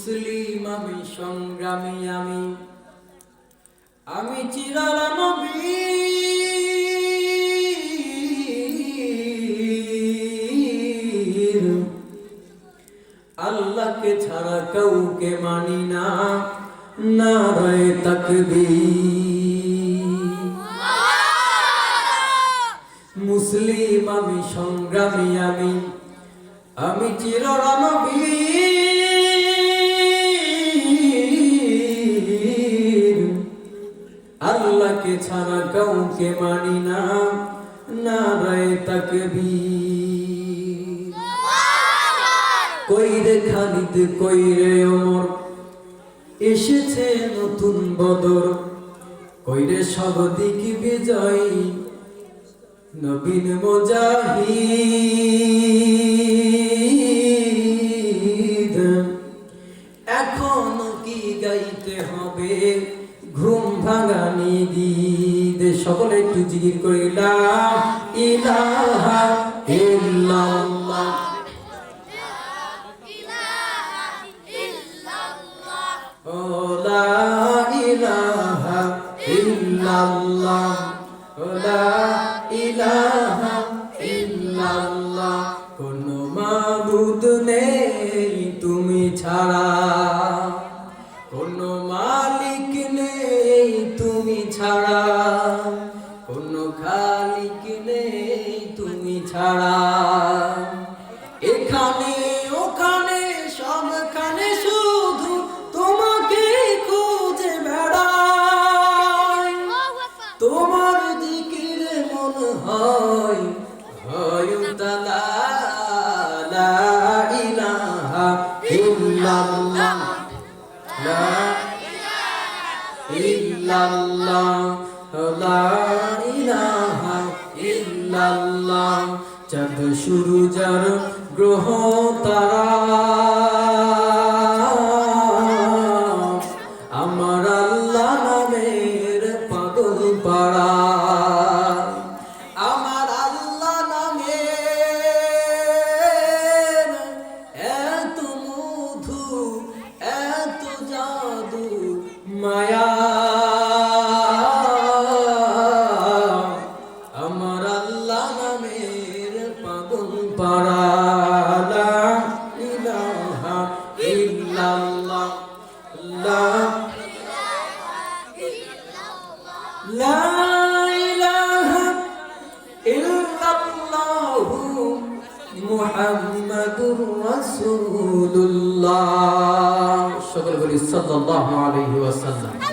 মুসলিম আমি সংগ্রামী আমি চিরাল নবী আল্লাহকে ছাড়া কাউকে মানি না নারায়ে তাকবীর মুসলিম আমি সংগ্রামী আমি চিরাল নবী আল্লাহকে ছাড়া কাউকে মানি না নারায়ে তাকবীর কইরে খালিদ কইরে ওমর এসেছে নতুন বদর কইরে সব দিক বিজয় নবীন মুজাহিদ এখনো কি গাইতে হবে ঘুম ভাঙানি গীত সকলে একটু জিকির করে লা ইলাহা ইল্লাল্লাহ ও লা ইলাহা ইল্লাল্লাহ ও লা ইলাহা ইল্লাল্লাহ কোনো মাবুদ নেই তুমি ছাড়া কোনো মালিক নেই তুমি ছাড়া কোনো খালিক নেই তুমি ছাড়া এখানে ওখানে সবখানে শুধু তোমাকে খুঁজে বেড়াই তোমার জিকির মন হয় তালা লা ইলাহা ইল্লাল্লাহ লা ইল্লাল্লাহ লা ইলাহা ইল্লাল্লাহ চাঁদ সূরজ আর গ্রহ তারা আমার আল্লাহ নামের পাগল পাড়া আমার আল্লাহ নামের এত মধু এত জাদু মায়া আমার আল্লাহ নামের পাগল পাড়া লা ইলাহা ইল্লাল্লাহ লা ইলাহা ইল্লাল্লাহ মুহাম্মাদুর রাসূলুল্লাহ সকল বলি সাল্লাল্লাহু আলাইহি ওয়াসাল্লাম।